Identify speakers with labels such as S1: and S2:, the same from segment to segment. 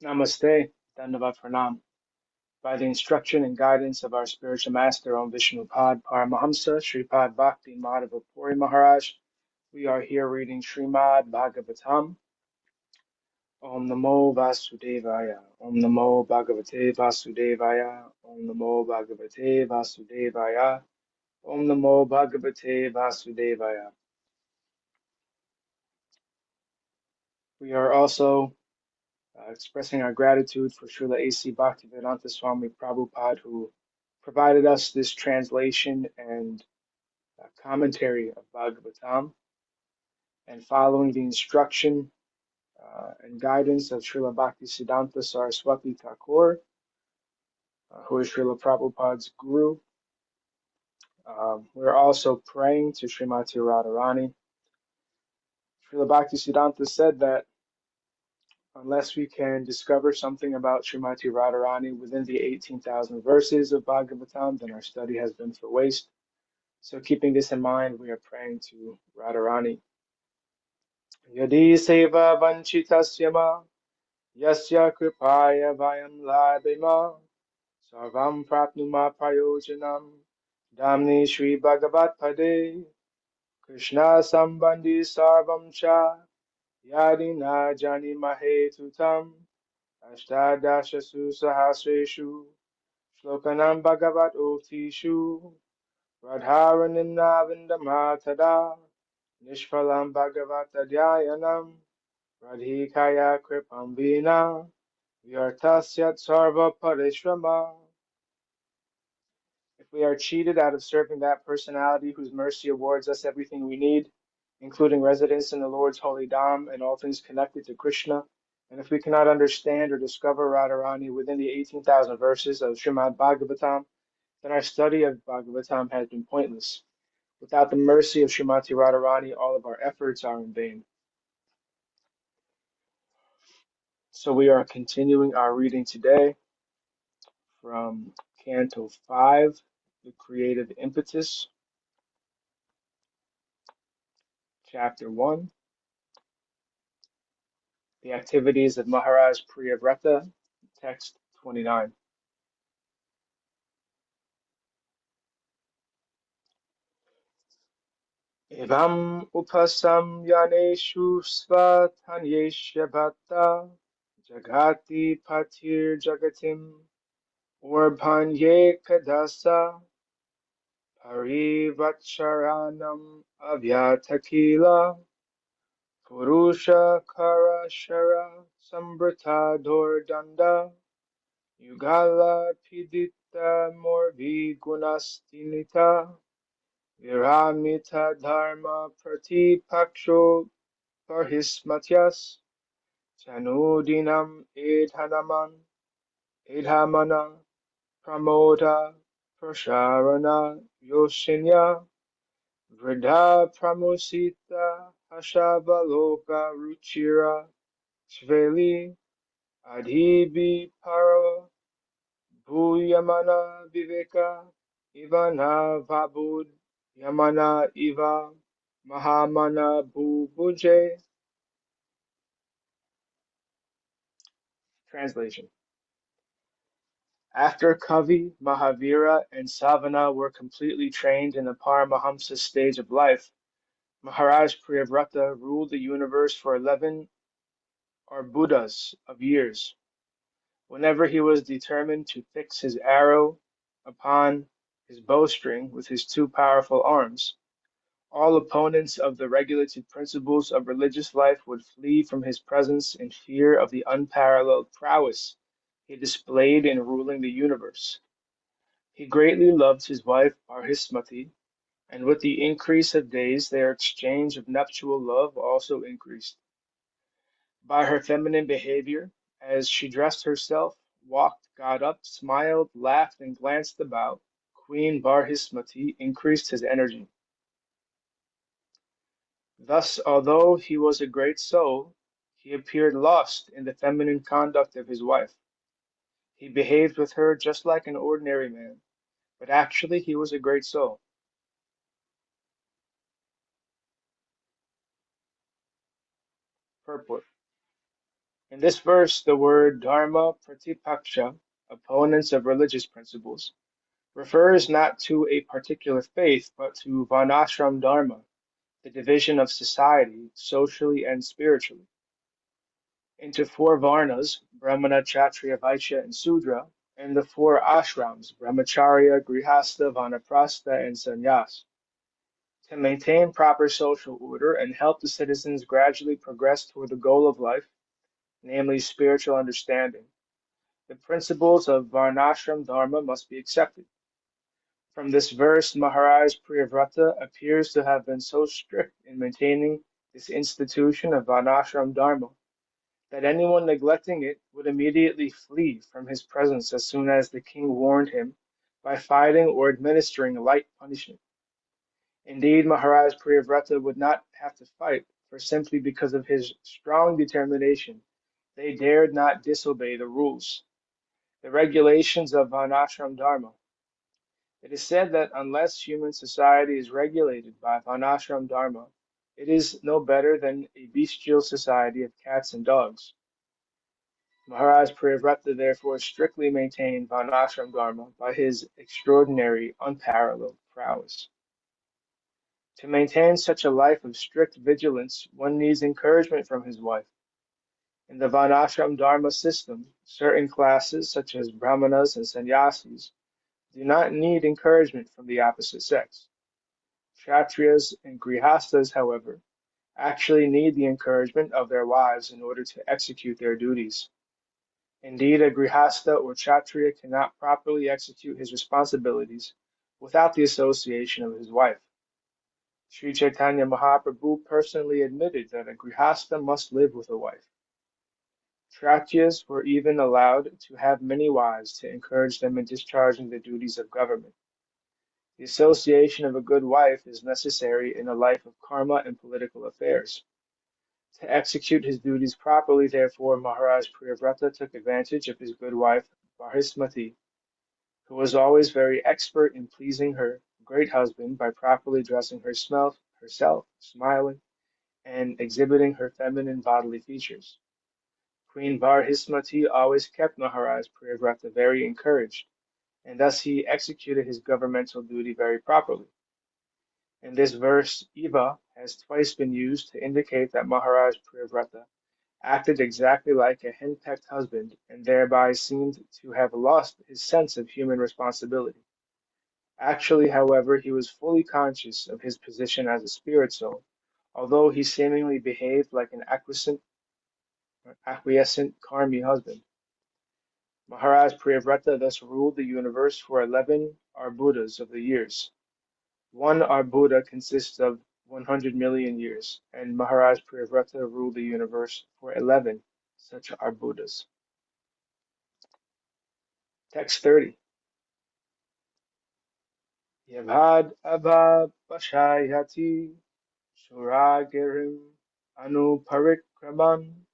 S1: Namaste, Dandavat Pranam. By the instruction and guidance of our spiritual master on Vishnupad Paramahamsa, Sripad Bhakti Madhava Puri Maharaj, we are here reading Srimad Bhagavatam. Om Namo Vasudevaya. Om Namo Bhagavate Vasudevaya. Om Namo Bhagavate Vasudevaya. Om Namo Bhagavate Vasudevaya. We are also expressing our gratitude for Srila A.C. Bhaktivedanta Swami Prabhupada, who provided us this translation and commentary of Bhagavatam, and following the instruction and guidance of Srila Bhaktisiddhanta Saraswati Thakur, who is Srila Prabhupada's guru. We're also praying to Srimati Radharani. Srila Bhaktisiddhanta said that unless we can discover something about Srimati Radharani within the 18,000 verses of Bhagavatam, then our study has been for waste. So keeping this in mind, we are praying to Radharani. Yadi seva vanchitasya ma, yasya kripaya vayam labhima, sarvam prapnuma prayojanam, damni Shri Bhagavat Pade, Krishna sambandhi sarvam cha, yadi na jani mahe tutam, Ashtadashasu Sahasreshu Shlokanam Bhagavat Utishu Radharaninavindamatада Nishphalam Bhagavat Adhyayanam Radhikaya Kripam Vina Vyartasyat Sarva Parishrama. If we are cheated out of serving that personality whose mercy awards us everything we need, including residence in the Lord's holy Dham and all things connected to Krishna, and if we cannot understand or discover Radharani within the 18,000 verses of Srimad Bhagavatam, then our study of Bhagavatam has been pointless. Without the mercy of Srimati Radharani, all of our efforts are in vain. So we are continuing our reading today from Canto 5, The Creative Impetus, Chapter 1, The Activities of Maharaj Priyavrata, Text 29. Evam upasam yaneshu svatanyesha bhatta jagati patir jagatim urbhanye kadasa parivacharanam avyatakila purusha karashara sambrata danda yugala pidita morvi gunastinita Viramita dharma pratipaksho parhismatyas chanudinam edhamana pramoda prasharana yoshinya vridha pramusita hashavaloka ruchira sveli adhibi paro bhuyamana viveka ivana vabud Yamana Iva Mahamana Bhubuje. Translation. After Kavi, Mahavira, and Savana were completely trained in the Paramahamsa stage of life, Maharaj Priyavrata ruled the universe for 11 Arbudas of years. Whenever he was determined to fix his arrow upon his bowstring with his two powerful arms, all opponents of the regulated principles of religious life would flee from his presence in fear of the unparalleled prowess he displayed in ruling the universe. He greatly loved his wife Parhismati, and with the increase of days their exchange of nuptial love also increased. By her feminine behavior, as she dressed herself, walked, got up, smiled, laughed, and glanced about, Queen Parhismati increased his energy. Thus, although he was a great soul, he appeared lost in the feminine conduct of his wife. He behaved with her just like an ordinary man, but actually he was a great soul. Purport. In this verse, the word dharma pratipaksha, opponents of religious principles, refers not to a particular faith, but to varnashram dharma, the division of society, socially and spiritually, into four varnas, Brahmana, Kshatriya, Vaishya, and Sudra, and the four ashrams, Brahmacharya, Grihastha, Vanaprastha, and Sannyas, to maintain proper social order and help the citizens gradually progress toward the goal of life, namely spiritual understanding. The principles of Varnashram Dharma must be accepted. From this verse, Maharaj Priyavrata appears to have been so strict in maintaining this institution of Varnashram Dharma that anyone neglecting it would immediately flee from his presence as soon as the king warned him by fighting or administering light punishment. Indeed, Maharaj Priyavrata would not have to fight, for simply because of his strong determination, they dared not disobey the rules, the regulations of Varnashram Dharma. It is said that unless human society is regulated by Varnashram Dharma, it is no better than a bestial society of cats and dogs. Maharaj Priyavrata therefore strictly maintained Varnashram Dharma by his extraordinary, unparalleled prowess. To maintain such a life of strict vigilance, one needs encouragement from his wife. In the Varnashram Dharma system, certain classes, such as Brahmanas and Sannyasis, do not need encouragement from the opposite sex. Kshatriyas and Grihastas, however, actually need the encouragement of their wives in order to execute their duties. Indeed, a Grihasta or Kshatriya cannot properly execute his responsibilities without the association of his wife. Sri Chaitanya Mahaprabhu personally admitted that a Grihasta must live with a wife. Kshatriyas were even allowed to have many wives to encourage them in discharging the duties of government. The association of a good wife is necessary in a life of karma and political affairs. To execute his duties properly, therefore, Maharaj Priyavrata took advantage of his good wife, Barismati, who was always very expert in pleasing her great husband by properly dressing herself, smiling, and exhibiting her feminine bodily features. Queen Barismati always kept Maharaj Priyavrata very encouraged, and thus he executed his governmental duty very properly. In this verse, Eva has twice been used to indicate that Maharaj Priyavrata acted exactly like a henpecked husband and thereby seemed to have lost his sense of human responsibility. Actually, however, he was fully conscious of his position as a spirit soul, although he seemingly behaved like an acquiescent karmi husband. Maharaj Priyavrata thus ruled the universe for 11 arbudas of the years. One arbuda consists of 100 million years, and Maharaj Priyavrata ruled the universe for 11 such arbudas. Text 30. Yavad abha pashayati suragirim anuparikraman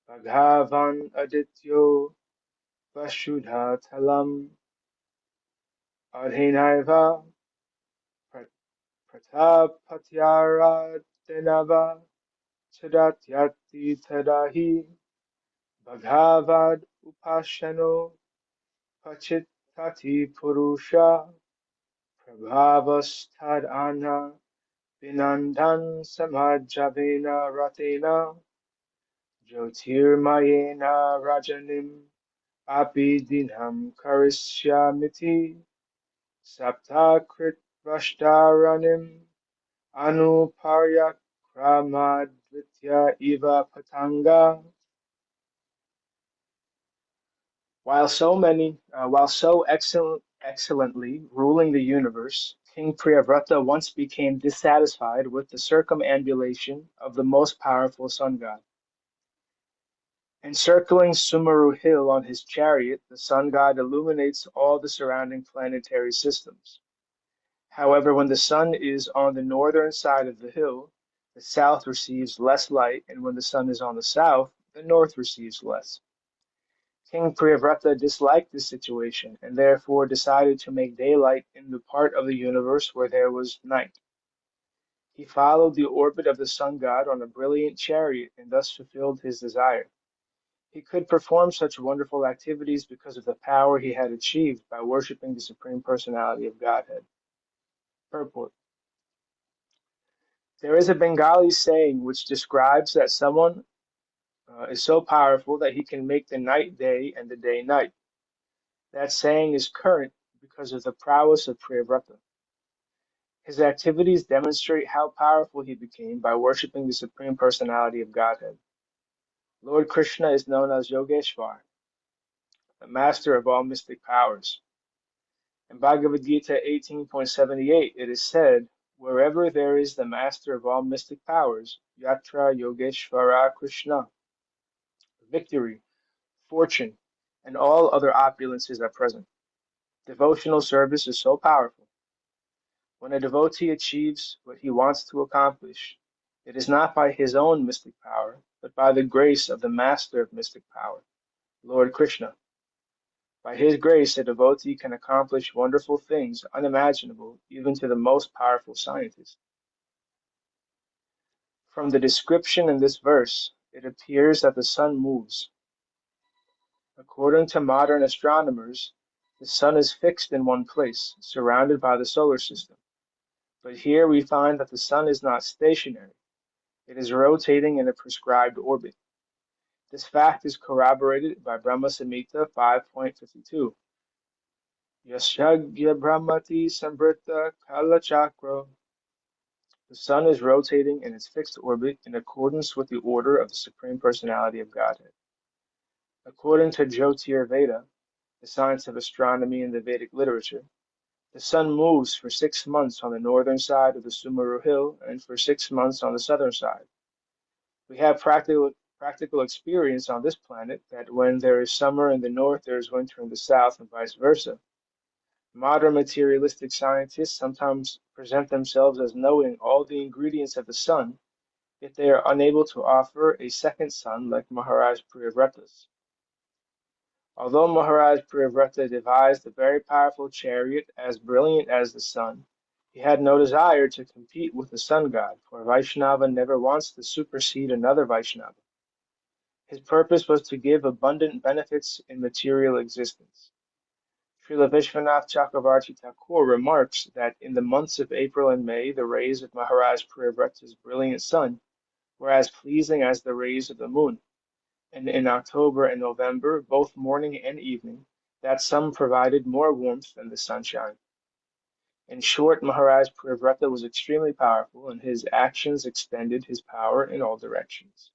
S1: bhagavan adityo vashudha talam adhinaiva pratapatyaradinava chadatyati tadahi bhagavad upashano pachitati purusha prabhavastadana vinandan samajavena ratena jyotirmayena rajanim abidinam karishyamiti saptakrit vashtaranim anuparyakramadvitya iva patanga. While so excellently ruling the universe, King Priyavrata once became dissatisfied with the circumambulation of the most powerful sun god. Encircling Sumeru hill on his chariot, the sun god illuminates all the surrounding planetary systems. However, when the sun is on the northern side of the hill, the south receives less light, and when the sun is on the south, the north receives less. King Priyavrata disliked this situation and therefore decided to make daylight in the part of the universe where there was night. He followed the orbit of the sun god on a brilliant chariot and thus fulfilled his desire. He could perform such wonderful activities because of the power he had achieved by worshipping the Supreme Personality of Godhead. Purport. There is a Bengali saying which describes that someone is so powerful that he can make the night day and the day night. That saying is current because of the prowess of Priyavrata. His activities demonstrate how powerful he became by worshipping the Supreme Personality of Godhead. Lord Krishna is known as Yogeshwar, the master of all mystic powers. In Bhagavad Gita 18.78, it is said, wherever there is the master of all mystic powers, Yatra Yogeshvara Krishna, victory, fortune, and all other opulences are present. Devotional service is so powerful. When a devotee achieves what he wants to accomplish, it is not by his own mystic power, but by the grace of the master of mystic power, Lord Krishna. By his grace, a devotee can accomplish wonderful things unimaginable even to the most powerful scientist. From the description in this verse, it appears that the sun moves. According to modern astronomers, the sun is fixed in one place, surrounded by the solar system. But here we find that the sun is not stationary. It is rotating in a prescribed orbit. This fact is corroborated by Brahma Samhita 5.52. Yashagya Brahmati Sambrita Kala Chakra. The sun is rotating in its fixed orbit in accordance with the order of the Supreme Personality of Godhead. According to Jyotir Veda, the science of astronomy in the Vedic literature, the sun moves for 6 months on the northern side of the Sumeru hill and for 6 months on the southern side. We have practical experience on this planet that when there is summer in the north, there is winter in the south, and vice versa. Modern materialistic scientists sometimes present themselves as knowing all the ingredients of the sun, yet they are unable to offer a second sun like Maharaj Priyavrata's. Although Maharaj Priyavrata devised a very powerful chariot as brilliant as the sun, he had no desire to compete with the sun god, for Vaishnava never wants to supersede another Vaishnava. His purpose was to give abundant benefits in material existence. Srila Vishwanath Chakravarti Thakur remarks that in the months of April and May, the rays of Maharaj Priyavrata's brilliant sun were as pleasing as the rays of the moon. And in October and November, both morning and evening, that sun provided more warmth than the sunshine. In short, Maharaj Priyavrata was extremely powerful, and his actions extended his power in all directions.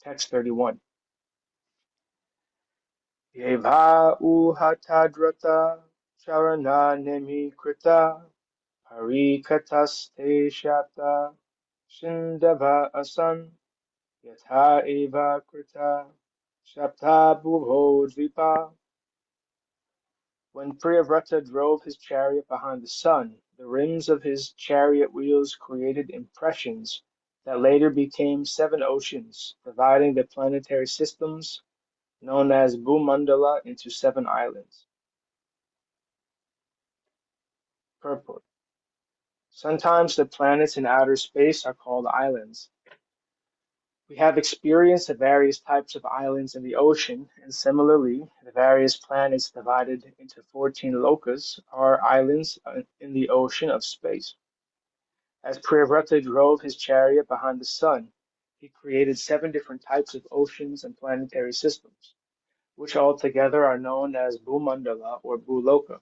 S1: Text 31. Yeva uhatadrata charana nemi krita harikataste shapta shindava asan yatha eva krita shapta bhuvo dvipa. When Priyavrata drove his chariot behind the sun, the rims of his chariot wheels created impressions that later became 7 oceans, dividing the planetary systems known as Bhumandala into 7 islands. Purport. Sometimes the planets in outer space are called islands. We have experienced the various types of islands in the ocean, and similarly, the various planets divided into 14 lokas are islands in the ocean of space. As Priyavrata drove his chariot behind the sun, he created 7 different types of oceans and planetary systems, which altogether are known as Bhumandala or Bhuloka.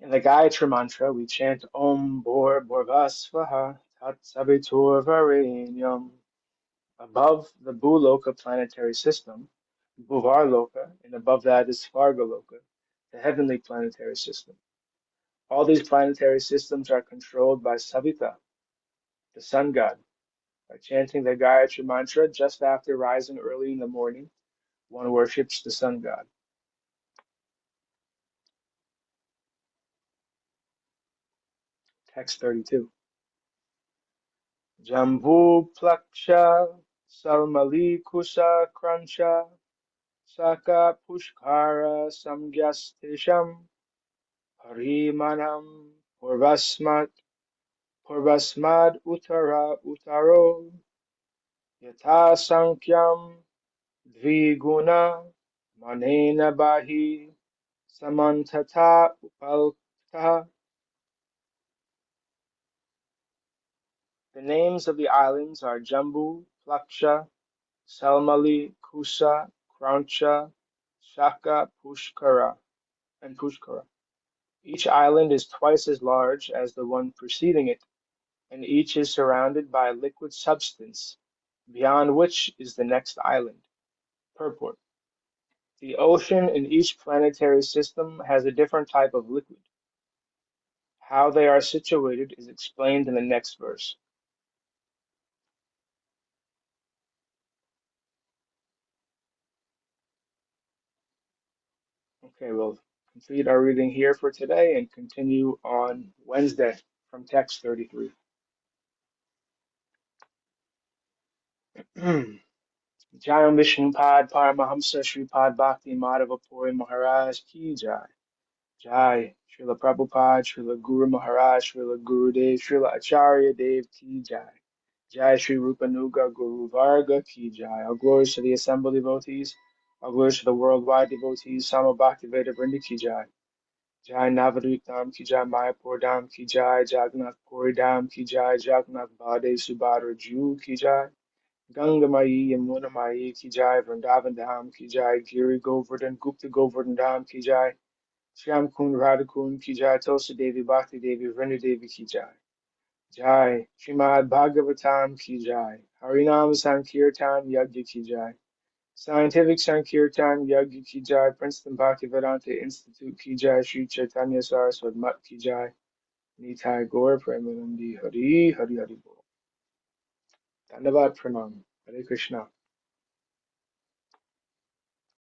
S1: In the Gayatri Mantra, we chant Om Bhur Bhurvasvaha Tat Savitur Varenyam. Above the Bhuloka planetary system, Bhuvarloka, and above that is Svargaloka, the heavenly planetary system. All these planetary systems are controlled by Savita, the sun god. By chanting the Gayatri Mantra just after rising early in the morning, one worships the sun god. Text 32. Jambu Plaksha Salmali Kusa Krancha Saka Pushkara Samgyastesham Harimanam Purvasmad Utara Utaro Yata Sankyam dviguna manena bahi samantata upalta. The names of the islands are Jambu, Plaksha, Salmali, Kusa, Krauncha, Shaka, and Pushkara. Each island is twice as large as the one preceding it, and each is surrounded by a liquid substance, beyond which is the next island. Purport: the ocean in each planetary system has a different type of liquid. How they are situated is explained in the next verse. Okay, we'll complete our reading here for today and continue on Wednesday from text 33. Jai Vishnupad Paramahamsa Sripad Bhakti Madhava Puri Maharaj Ki Jai. Jai Srila Prabhupada, Srila Guru Maharaj, Srila Gurudev, Srila Acharya Dev Ki Jai. Jai Sri Rupanuga Guru Varga Ki Jai. All glories to the assembled devotees. All glories to the worldwide devotees. Sama Bhakti Veda Vrinda Ki Jai. Jai Navadvip Dham Ki Jai, Mayapur Dham Ki Jai, Jagannath Puri Dham Ki Jai, Jagannath Bade Subhadra Ju Ki Jai, Ganga Mai Yamuna Mai Ki Jai, Vrindavan Dham Ki Jai, Giri Govardhan Gupta Govardhan Dham Ki Jai, Shyam Kund Radha Kund Ki Jai, Tulsi Devi Bhakti Devi Vrinda Devi Ki Jai. Jai Srimad Bhagavatam Ki Jai, Harinam Sankirtan Yagya Ki Jai, Scientific Sankirtan Yagya Ki Jai, Princeton Bhaktivedanta Institute Ki Jai, Sri Chaitanya Saraswat Mat Ki Jai, Nitai Gaur Premanandi Hari Hari Hari Bol. Dhanyavad Pranam. Hare Krishna.